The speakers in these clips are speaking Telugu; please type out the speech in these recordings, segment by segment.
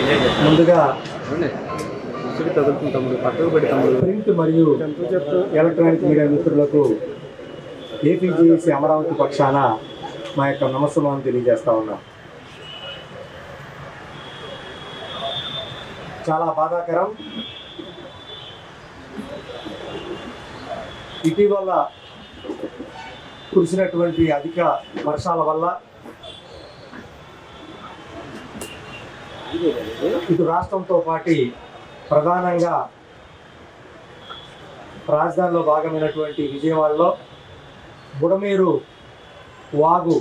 ముందుగా ప్రింట్ మరియు ఎలక్ట్రానిక్ మీడియా మిత్రులకు ఏపీజేఏసీ అమరావతి పక్షాన మా యొక్క నమస్సులను తెలియజేస్తా ఉన్నాం. చాలా బాధాకరం. ఇటీవల కురిసినటువంటి అధిక వర్షాల వల్ల ఇటు రాష్ట్రంతో పాటు ప్రధానంగా రాజధానిలో భాగమైనటువంటి విజయవాడలో బుడమేరు వాగు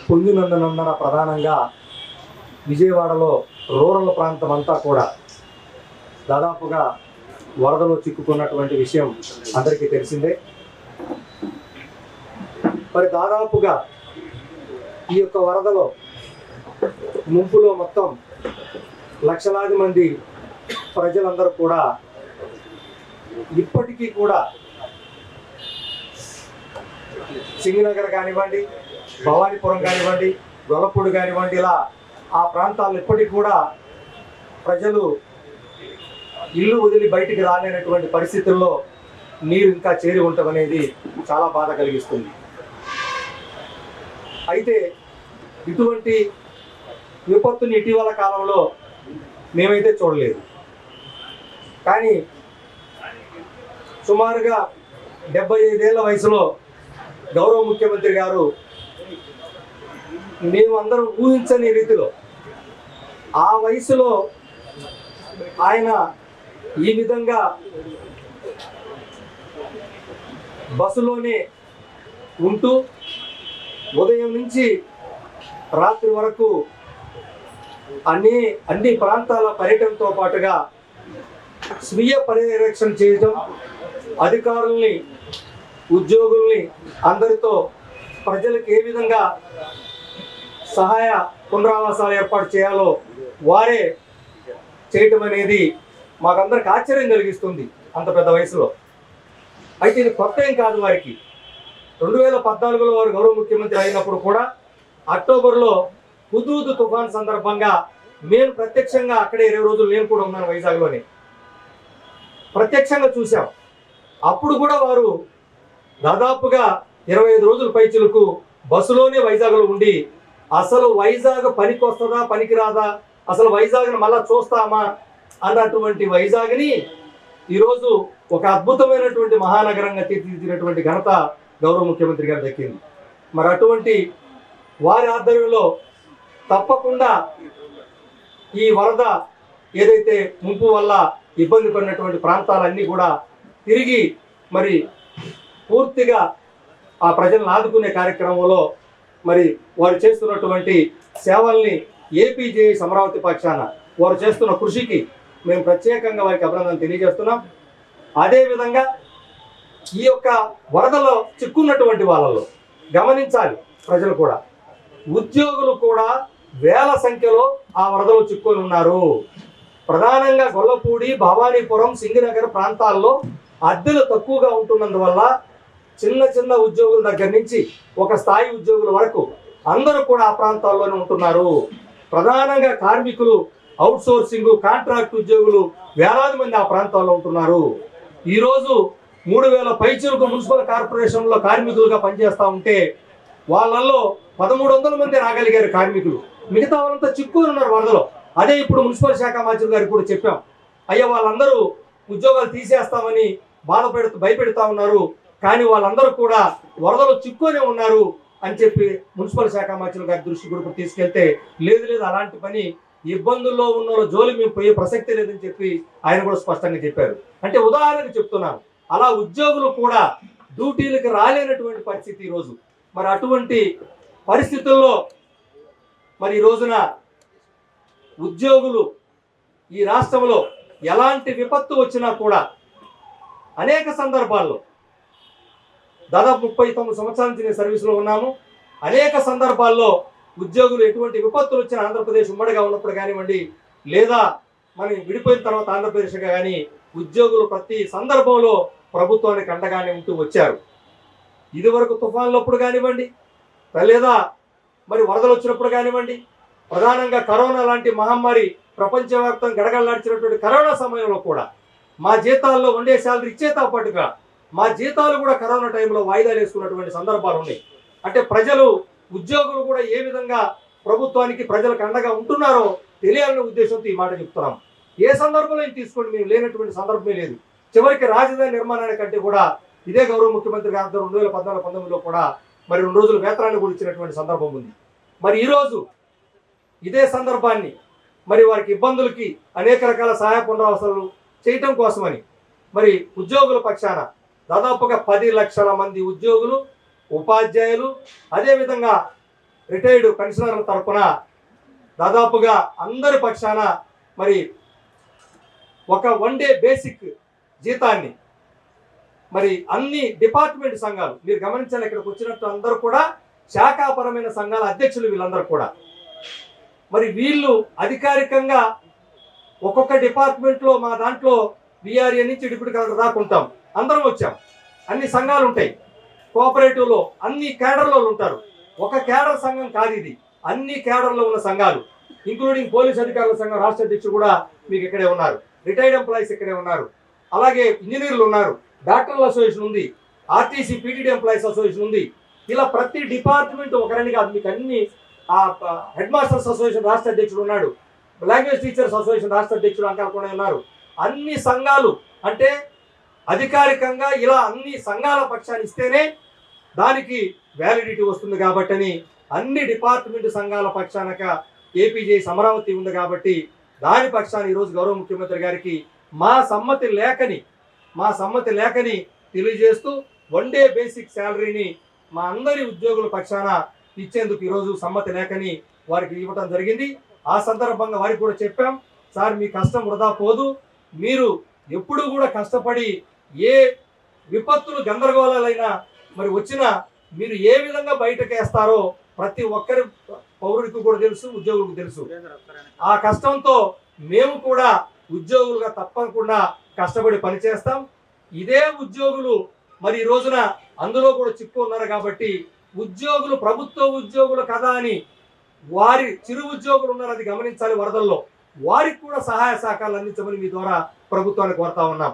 పొంగినందునందున ప్రధానంగా విజయవాడలో రూరల్ ప్రాంతం అంతా కూడా దాదాపుగా వరదలో చిక్కుకున్నటువంటి విషయం అందరికీ తెలిసిందే. మరి దాదాపుగా ఈ యొక్క వరదలో ముంపులో మొత్తం లక్షలాది మంది ప్రజలందరూ కూడా ఇప్పటికీ కూడా సింగనగర్ కానివ్వండి, భవానీపురం కానివ్వండి, గొల్లపూడి కానివ్వండి, ఇలా ఆ ప్రాంతాల్లో ఇప్పటికీ కూడా ప్రజలు ఇల్లు వదిలి బయటికి రాలేనటువంటి పరిస్థితుల్లో నీరు ఇంకా చేరి ఉండటం అనేది చాలా బాధ కలిగిస్తుంది. అయితే ఇటువంటి విపత్తుని ఇటీవల కాలంలో మేమైతే చూడలేదు. కానీ సుమారుగా 75 ఏళ్ల వయసులో గౌరవ ముఖ్యమంత్రి గారు మేమందరం ఊహించని రీతిలో ఆ వయసులో ఆయన ఈ విధంగా బస్సులోనే ఉంటూ ఉదయం నుంచి రాత్రి వరకు అన్ని ప్రాంతాల పర్యటనతో పాటుగా స్వీయ పర్యవేక్షణ చేయడం, అధికారుల్ని, ఉద్యోగుల్ని అందరితో ప్రజలకు ఏ విధంగా సహాయ పునరావాసాలు ఏర్పాటు చేయాలో వారే చేయటం అనేది మాకందరికి ఆశ్చర్యం కలిగిస్తుంది అంత పెద్ద వయసులో. అయితే ఇది కొత్త ఏం కాదు వారికి. 2014లో వారు గౌరవ ముఖ్యమంత్రి అయినప్పుడు కూడా అక్టోబర్లో హుదూద్ తుఫాన్ సందర్భంగా మేము ప్రత్యక్షంగా అక్కడే 20 రోజులు నేను కూడా ఉన్నాను వైజాగ్లోనే, ప్రత్యక్షంగా చూసాం. అప్పుడు కూడా వారు దాదాపుగా 25 రోజుల పైచులకు బస్సులోనే వైజాగ్లో ఉండి అసలు వైజాగ్ పనికి వస్తుందా పనికిరాదా, అసలు వైజాగ్ని మళ్ళా చూస్తామా అన్నటువంటి వైజాగ్ని ఈరోజు ఒక అద్భుతమైనటువంటి మహానగరంగా తీర్చిదిద్దినటువంటి ఘనత గౌరవ ముఖ్యమంత్రి గారు దక్కింది. మరి అటువంటి వారి ఆధ్వర్యంలో తప్పకుండా ఈ వరద ఏదైతే ముంపు వల్ల ఇబ్బంది పడినటువంటి ప్రాంతాలన్నీ కూడా తిరిగి మరి పూర్తిగా ఆ ప్రజలను ఆదుకునే కార్యక్రమంలో మరి వారు చేస్తున్నటువంటి సేవల్ని ఏపీజేఏసీ అమరావతి పక్షాన వారు చేస్తున్న కృషికి మేము ప్రత్యేకంగా వారికి అభినందన తెలియజేస్తున్నాం. అదేవిధంగా ఈ యొక్క వరదలో చిక్కున్నటువంటి వాళ్ళలో గమనించాలి ప్రజలు కూడా, ఉద్యోగులు కూడా వేల సంఖ్యలో ఆ వరదలో చిక్కుని ఉన్నారు. ప్రధానంగా గొల్లపూడి, భవానీపురం, సింగనగర్ ప్రాంతాల్లో అద్దెలు తక్కువగా ఉంటున్నందువల్ల చిన్న చిన్న ఉద్యోగుల దగ్గర నుంచి ఒక స్థాయి ఉద్యోగుల వరకు అందరూ కూడా ఆ ప్రాంతాల్లోనే ఉంటున్నారు. ప్రధానంగా కార్మికులు, అవుట్ సోర్సింగ్, కాంట్రాక్ట్ ఉద్యోగులు వేలాది మంది ఆ ప్రాంతాల్లో ఉంటున్నారు. ఈరోజు 3000 పైచీలకు మున్సిపల్ కార్పొరేషన్లో కార్మికులుగా పనిచేస్తూ ఉంటే వాళ్ళల్లో 1300 మంది రాగలిగారు కార్మికులు. మిగతా వాళ్ళంతా చిక్కుని ఉన్నారు వరదలో. అదే ఇప్పుడు మున్సిపల్ శాఖ మంత్రి గారికి కూడా చెప్పాం, అయ్యా వాళ్ళందరూ ఉద్యోగాలు తీసేస్తామని భయపెడతా ఉన్నారు, కానీ వాళ్ళందరూ కూడా వరదలో చిక్కునే ఉన్నారు అని చెప్పి మున్సిపల్ శాఖ మంత్రి గారి దృష్టి కూడా తీసుకెళ్తే లేదు అలాంటి పని, ఇబ్బందుల్లో ఉన్న జోలి మేము పోయే ప్రసక్తి లేదని చెప్పి ఆయన కూడా స్పష్టంగా చెప్పారు. అంటే ఉదాహరణకు చెప్తున్నాను, అలా ఉద్యోగులు కూడా డ్యూటీలకు రాలేనటువంటి పరిస్థితి ఈరోజు. మరి అటువంటి పరిస్థితుల్లో మరి ఈ రోజున ఉద్యోగులు ఈ రాష్ట్రంలో ఎలాంటి విపత్తు వచ్చినా కూడా అనేక సందర్భాల్లో దాదాపు 39 సంవత్సరాల నుంచి నేను సర్వీస్లో ఉన్నాము. అనేక సందర్భాల్లో ఉద్యోగులు ఎటువంటి విపత్తులు వచ్చిన ఆంధ్రప్రదేశ్ ఉమ్మడిగా ఉన్నప్పుడు కానివ్వండి, లేదా మనం విడిపోయిన తర్వాత ఆంధ్రప్రదేశ్గా కానీ ఉద్యోగులు ప్రతి సందర్భంలో ప్రభుత్వానికి అండగానే ఉంటూ వచ్చారు. ఇదివరకు తుఫాన్లప్పుడు కానివ్వండి, లేదా మరి వరదలు వచ్చినప్పుడు కానివ్వండి, ప్రధానంగా కరోనా లాంటి మహమ్మారి ప్రపంచవ్యాప్తంగా గడగడలాడిచినటువంటి కరోనా సమయంలో కూడా మా జీతాల్లో ఉండే శాలరీ ఇచ్చేతో పాటుగా మా జీతాలు కూడా కరోనా టైంలో వాయిదాలు వేసుకున్నటువంటి సందర్భాలు ఉన్నాయి. అంటే ప్రజలు ఉద్యోగులు కూడా ఏ విధంగా ప్రభుత్వానికి ప్రజలకు అండగా ఉంటున్నారో తెలియాలనే ఉద్దేశంతో ఈ మాట చెప్తున్నాం. ఏ సందర్భంలో తీసుకోండి, మేము లేనటువంటి సందర్భమే లేదు. చివరికి రాజధాని నిర్మాణానికంటే కూడా ఇదే గౌరవ ముఖ్యమంత్రి గారితో 2014-19లో కూడా మరి 2 రోజులు వేతనాన్ని కూడా ఇచ్చినటువంటి సందర్భం ఉంది. మరి ఈరోజు ఇదే సందర్భాన్ని మరి వారికి ఇబ్బందులకి అనేక రకాల సహాయ పునరావసరాలు చేయటం కోసమని మరి ఉద్యోగుల పక్షాన దాదాపుగా 10 లక్షల మంది ఉద్యోగులు, ఉపాధ్యాయులు, అదేవిధంగా రిటైర్డ్ పెన్షనర్ల తరఫున దాదాపుగా అందరి పక్షాన మరి ఒక 1 డే బేసిక్ జీతాన్ని మరి అన్ని డిపార్ట్మెంట్ సంఘాలు, మీరు గమనించాలి ఇక్కడికి వచ్చినట్టు అందరూ కూడా శాఖాపరమైన సంఘాల అధ్యక్షులు వీళ్ళందరూ కూడా మరి వీళ్ళు అధికారికంగా ఒక్కొక్క డిపార్ట్మెంట్లో మా దాంట్లో విఆర్ఏ నుంచి డిప్యూటీ కలెక్టర్ దాకా ఉంటాం, అందరం వచ్చాం. అన్ని సంఘాలు ఉంటాయి, కోఆపరేటివ్లో అన్ని కేడర్లో ఉంటారు. ఒక కేడర్ సంఘం కాదు ఇది, అన్ని కేడర్లో ఉన్న సంఘాలు ఇంక్లూడింగ్ పోలీస్ అధికారుల సంఘం రాష్ట్ర అధ్యక్షుడు కూడా మీకు ఇక్కడే ఉన్నారు, రిటైర్డ్ ఎంప్లాయీస్ ఇక్కడే ఉన్నారు, అలాగే ఇంజనీర్లు ఉన్నారు, డాక్టర్ల అసోసియేషన్ ఉంది, ఆర్టీసీ పీటీడీ ఎంప్లాయీస్ అసోసియేషన్ ఉంది. ఇలా ప్రతి డిపార్ట్మెంట్ ఒకరని కాదు, మీకు అన్ని హెడ్ మాస్టర్స్ అసోసియేషన్ రాష్ట్ర అధ్యక్షుడు ఉన్నాడు, లాంగ్వేజ్ టీచర్స్ అసోసియేషన్ రాష్ట్ర అధ్యక్షుడు అంకాలకుండా ఉన్నారు. అన్ని సంఘాలు అంటే అధికారికంగా ఇలా అన్ని సంఘాల పక్షాన్ని ఇస్తేనే దానికి వ్యాలిడిటీ వస్తుంది కాబట్టి అన్ని డిపార్ట్మెంట్ సంఘాల పక్షానక ఏపీజేఎస్ అమరావతి ఉంది కాబట్టి దాని పక్షాన్ని ఈరోజు గౌరవ ముఖ్యమంత్రి గారికి మా సమ్మతి లేఖని తెలియజేస్తూ 1 డే బేసిక్ శాలరీని మా అందరి ఉద్యోగుల పక్షాన ఇచ్చేందుకు ఈరోజు సమ్మతి లేఖని వారికి ఇవ్వడం జరిగింది. ఆ సందర్భంగా వారికి కూడా చెప్పాం, సార్ మీ కష్టం వృధా పోదు, మీరు ఎప్పుడూ కూడా కష్టపడి ఏ విపత్తులు గందరగోళాలైనా మరి వచ్చినా మీరు ఏ విధంగా బయటకేస్తారో ప్రతి ఒక్కరి పౌరుడికి కూడా తెలుసు, ఉద్యోగులకు తెలుసు. ఆ కష్టంతో మేము కూడా ఉద్యోగులుగా తప్పకుండా కష్టపడి పనిచేస్తాం. ఇదే ఉద్యోగులు మరి ఈ రోజున అందులో కూడా చిక్కున్నారు కాబట్టి ఉద్యోగులు ప్రభుత్వ ఉద్యోగులు కదా అని వారి చిరు ఉద్యోగులు ఉన్నారు, అది గమనించాలి. వరదల్లో వారికి కూడా సహాయ సహకారాలు అందించమని మీ ద్వారా ప్రభుత్వాన్ని కోరుతా ఉన్నాం.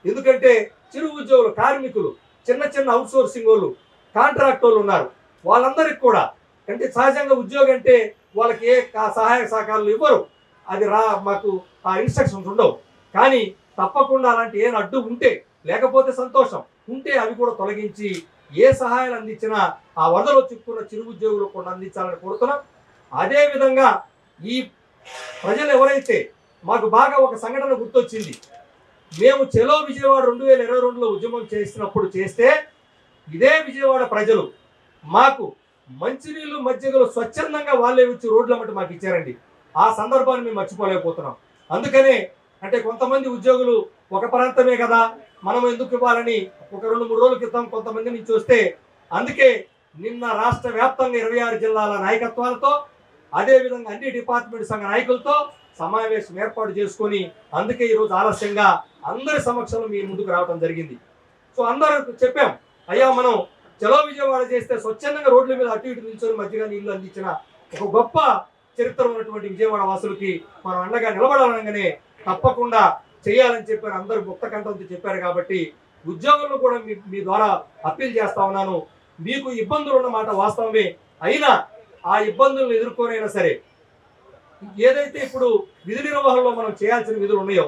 ఎందుకంటే చిరు ఉద్యోగులు, కార్మికులు, చిన్న చిన్న అవుట్ సోర్సింగ్ వాళ్ళు, కాంట్రాక్ట్ వాళ్ళు ఉన్నారు, వాళ్ళందరికీ కూడా అంటే సహజంగా ఉద్యోగం అంటే వాళ్ళకి ఏ సహాయ సహకారాలు ఇవ్వరు, అది మాకు ఆ ఇన్స్ట్రక్షన్స్ ఉండవు. కానీ తప్పకుండా అలాంటి ఏ అడ్డు ఉంటే, లేకపోతే సంతోషం ఉంటే అవి కూడా తొలగించి ఏ సహాయాలు అందించినా ఆ వరదలో చిక్కున్న చిరు ఉద్యోగులు కూడా అందించాలని కోరుతున్నాం. అదేవిధంగా ఈ ప్రజలు ఎవరైతే మాకు బాగా ఒక సంఘటన గుర్తొచ్చింది, మేము చెలో విజయవాడ 2022లో ఉద్యమం చేస్తే ఇదే విజయవాడ ప్రజలు మాకు మంచినీళ్ళు మజ్జిగలు స్వచ్ఛందంగా వాళ్ళే వచ్చి రోడ్ల మట్టి మాకు ఇచ్చారండి. ఆ సందర్భాన్ని మేము మర్చిపోలేకపోతున్నాం. అందుకనే అంటే కొంతమంది ఉద్యోగులు ఒక ప్రాంతమే కదా మనం ఎందుకు ఇవ్వాలని ఒక 2-3 రోజుల క్రితం కొంతమంది నుంచి వస్తే, అందుకే నిన్న రాష్ట్ర వ్యాప్తంగా 26 జిల్లాల నాయకత్వాలతో అదేవిధంగా అన్ని డిపార్ట్మెంట్ సంఘ నాయకులతో సమావేశం ఏర్పాటు చేసుకొని అందుకే ఈరోజు ఆలస్యంగా అందరి సమక్షంలో మీ ముందుకు రావడం జరిగింది. సో అందరూ చెప్పాం, అయ్యా మనం చలో విజయవాడ చేస్తే స్వచ్ఛందంగా రోడ్ల మీద అటు ఇటు నిల్చొని మధ్యగా నీళ్లు అందించిన ఒక గొప్ప చరిత్ర ఉన్నటువంటి విజయవాడ వాసులకి మనం అండగా నిలబడాలనగానే తప్పకుండా చేయాలని చెప్పారు, అందరూ ముక్త కంఠంతో చెప్పారు. కాబట్టి ఉద్యోగులను కూడా మీ ద్వారా అప్పీల్ చేస్తా ఉన్నాను, మీకు ఇబ్బందులు ఉన్నమాట వాస్తవమే, అయినా ఆ ఇబ్బందులను ఎదుర్కొనైనా సరే ఏదైతే ఇప్పుడు విధి నిర్వహణలో మనం చేయాల్సిన విధులు ఉన్నాయో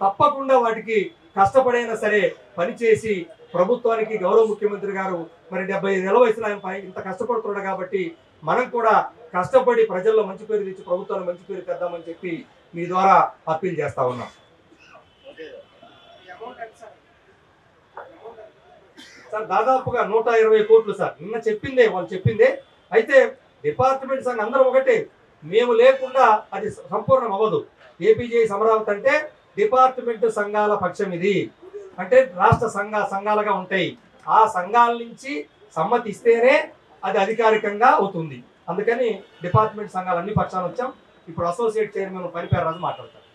తప్పకుండా వాటికి కష్టపడైనా సరే పనిచేసి ప్రభుత్వానికి గౌరవ ముఖ్యమంత్రి గారు మరి 75 ఏళ్ల వయసులో ఆయన ఇంత కష్టపడుతున్నాడు కాబట్టి మనం కూడా కష్టపడి ప్రజల్లో మంచి పేరు తెచ్చి ప్రభుత్వాన్ని మంచి పేరు తెద్దామని చెప్పి మీ ద్వారా అప్పీల్ చేస్తా ఉన్నాం. సార్ దాదాపుగా 120 కోట్లు సార్, నిన్న వాళ్ళు చెప్పిందే. అయితే డిపార్ట్మెంట్ సంఘం అందరం ఒకటే, మేము లేకుండా అది సంపూర్ణం అవ్వదు. ఏపీజేఎస్ అమరావతి అంటే డిపార్ట్మెంట్ సంఘాల పక్షం, ఇది అంటే రాష్ట్ర సంఘాలుగా ఉంటాయి. ఆ సంఘాల నుంచి సమ్మతి ఇస్తేనే అది అధికారికంగా అవుతుంది. అందుకని డిపార్ట్మెంట్ సంఘాలు అన్ని పక్షాలు వచ్చాం. ఇప్పుడు అసోసియేట్ చైర్మన్ పరిపేర రాజు మాట్లాడతారు.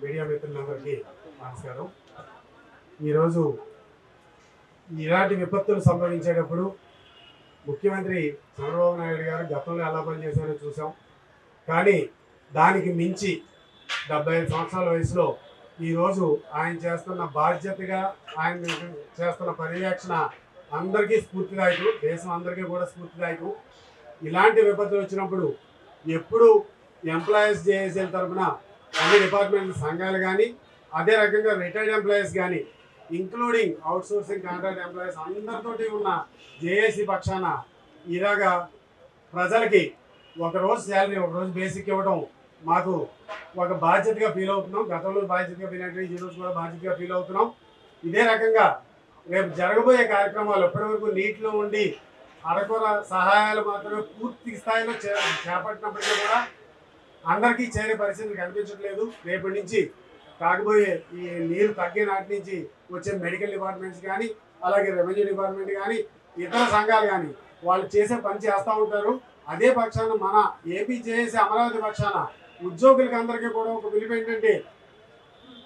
మీడియా మిత్రులందరికీ నమస్కారం. ఈరోజు ఇలాంటి విపత్తులు సంభవించేటప్పుడు ముఖ్యమంత్రి చంద్రబాబు నాయుడు గారు గతంలో ఎలా పనిచేశారో చూసాం. కానీ దానికి మించి 75 సంవత్సరాల వయసులో ఈరోజు ఆయన చేస్తున్న బాధ్యతగా ఆయన చేస్తున్న పర్యవేక్షణ అందరికీ స్ఫూర్తిదాయకం, దేశం అందరికీ కూడా స్ఫూర్తిదాయకం. ఇలాంటి విపత్తులు వచ్చినప్పుడు ఎప్పుడు ఎంప్లాయీస్ జేఏసీల తరఫున అన్ని డిపార్ట్మెంట్ సంఘాలు కానీ, అదే రకంగా రిటైర్డ్ ఎంప్లాయీస్ కానీ, including out sourcing contract employees అందరితోటి ఉన్న జేఏసీ పక్షాన ఇలాగా ప్రజలకి ఒకరోజు శాలరీ, ఒకరోజు బేసిక్ ఇవ్వడం మాకు ఒక బాధ్యతగా ఫీల్ అవుతున్నాం. గతంలో బాధ్యతగా ఫీల్ అంటే ఈరోజు కూడా బాధ్యతగా ఫీల్ అవుతున్నాం. ఇదే రకంగా రేపు జరగబోయే కార్యక్రమాలు ఇప్పటివరకు నీటిలో ఉండి అరకొర సహాయాలు మాత్రమే పూర్తి స్థాయిలో చేపట్టినప్పటికీ కూడా అందరికీ చేరే పరిస్థితి కనిపించట్లేదు. రేపటి నుంచి కాకపోయే ఈ నీరు తగ్గే నాటి నుంచి వచ్చే మెడికల్ డిపార్ట్మెంట్స్ కానీ, అలాగే రెవెన్యూ డిపార్ట్మెంట్ కానీ, ఇతర సంఘాలు కానీ వాళ్ళు చేసే పని చేస్తూ ఉంటారు. అదే పక్షాన మన ఏపీ జేఏసీ అమరావతి పక్షాన ఉద్యోగులకి అందరికీ కూడా ఒక పిలుపు ఏంటంటే,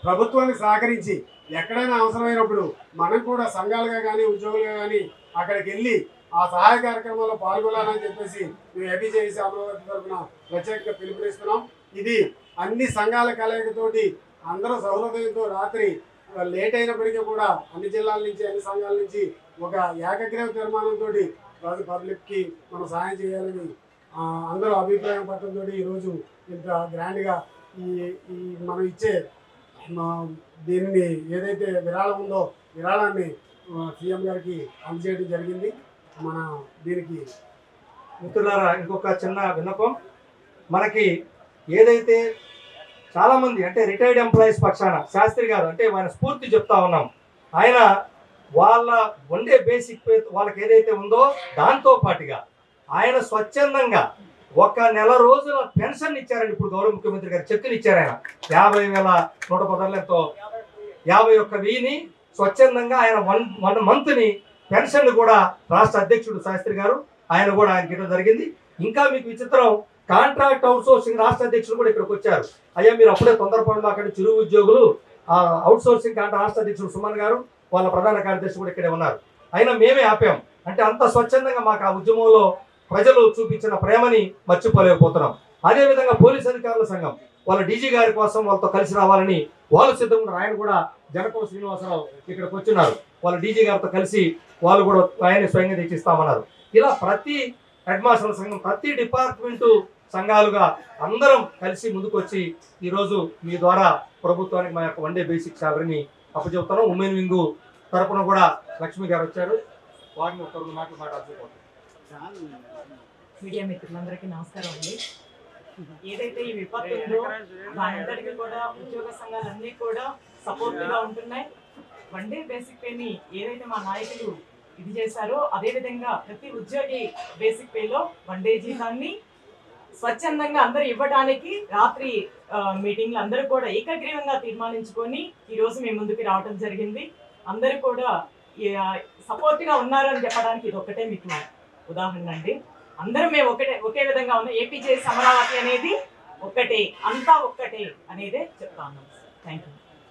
ప్రభుత్వానికి సహకరించి ఎక్కడైనా అవసరమైనప్పుడు మనం కూడా సంఘాలుగా కానీ ఉద్యోగులుగా కానీ అక్కడికి వెళ్ళి ఆ సహాయ కార్యక్రమంలో పాల్గొనాలని చెప్పేసి మేము ఏపీ జేఏసీ అమరావతి తరఫున ప్రత్యేకంగా పిలుపునిస్తున్నాం. ఇది అన్ని సంఘాల కలయికతోటి అందరూ సౌలభ్యంతో రాత్రి లేట్ అయినప్పటికీ కూడా అన్ని జిల్లాల నుంచి, అన్ని సంఘాల నుంచి ఒక ఏకగ్రీవ తీర్మానంతో పబ్లిక్కి మనం సహాయం చేయాలని అందరూ అభిప్రాయం పట్టడంతో ఈరోజు ఇంత గ్రాండ్గా ఈ ఈ మనం ఇచ్చే దీనిని ఏదైతే విరాళం ఉందో విరాళాన్ని సీఎం గారికి అందజేయడం జరిగింది. మన దీనికి మిత్రులారా, ఇంకొక చిన్న విన్నపం. మనకి ఏదైతే చాలామంది అంటే రిటైర్డ్ ఎంప్లాయీస్ పక్షాన శాస్త్రి గారు అంటే ఆయన స్ఫూర్తి చెప్తా ఉన్నాం. ఆయన వాళ్ళ ఉండే బేసిక్ పే వాళ్ళకి ఏదైతే ఉందో దాంతో పాటుగా ఆయన స్వచ్ఛందంగా 1 నెల రోజుల పెన్షన్ ఇచ్చారండి. ఇప్పుడు గౌరవ ముఖ్యమంత్రి గారు చెక్కులు ఇచ్చారు. ఆయన 50,110 51,000ని స్వచ్ఛందంగా ఆయన వన్ మంత్ని పెన్షన్ కూడా రాష్ట్ర అధ్యక్షుడు శాస్త్రి గారు ఆయన కూడా ఆయనకి ఇవ్వడం జరిగింది. ఇంకా మీకు విచిత్రం, కాంట్రాక్ట్ అవుట్ సోర్సింగ్ రాష్ట్ర అధ్యక్షులు కూడా ఇక్కడికి వచ్చారు. అయ్యా మీరు అప్పుడే తొందరపడంలో అక్కడ చిరు ఉద్యోగులు అవుట్ సోర్సింగ్ కాంట్రాక్ట్ రాష్ట్ర అధ్యక్షుడు సుమన్ గారు వాళ్ళ ప్రధాన కార్యదర్శి కూడా ఇక్కడే ఉన్నారు. అయినా మేమే ఆపాం. అంటే అంత స్వచ్ఛందంగా మాకు ఆ ఉద్యమంలో ప్రజలు చూపించిన ప్రేమని మర్చిపోలేకపోతున్నాం. అదేవిధంగా పోలీస్ అధికారుల సంఘం వాళ్ళ డీజీ గారి కోసం వాళ్ళతో కలిసి రావాలని వాళ్ళు సిద్ధంగా ఆయన కూడా జనపం శ్రీనివాసరావు ఇక్కడికి వచ్చిన్నారు. వాళ్ళ డీజీ గారితో కలిసి వాళ్ళు కూడా ఆయన స్వయంగా తెచ్చిస్తామన్నారు. ఇలా ప్రతి హెడ్ మాస్టర్ల సంఘం, ప్రతి డిపార్ట్మెంటు సంఘాలుగా అందరం కలిసి ముందుకొచ్చి ఈరోజు మీ ద్వారా ప్రభుత్వానికి మా యొక్క 1 డే బేసిక్ శాలరీని అప్పచెబుతున్నాం. ఉమెన్ వింగ్ తరపున కూడా లక్ష్మి గారు వచ్చారు. వారిని ఒక 2 మాటలు మాట్లాడుతున్నారు. మీడియా మిత్రులందరికీ నమస్కారం అండి. ఏదైతే ఈ విపత్తు ఉందో దానంతటికీ కూడా ఉద్యోగ సంఘాలన్నీ కూడా సపోర్ట్గా ఉంటున్నాయి. 1 డే బేసిక్ పేని ఏదైతే మా నాయకులు ఇది చేశారో అదే విధంగా ప్రతి ఉద్యోగి బేసిక్ పేలో 1 డే జీతాన్ని స్వచ్ఛందంగా అందరూ ఇవ్వడానికి రాత్రి మీటింగ్లు అందరూ కూడా ఏకగ్రీవంగా తీర్మానించుకొని ఈరోజు మేము ముందుకు రావడం జరిగింది. అందరూ కూడా సపోర్ట్గా ఉన్నారు అని చెప్పడానికి ఇది ఒక్కటే మీకు ఉదాహరణ అండి. అందరం మేము ఒకే విధంగా ఉన్నాం. ఏపీ జేఏసీ అమరావతి అనేది ఒక్కటే, అంతా ఒక్కటే అనేదే చెప్తా ఉన్నాం. Thank you.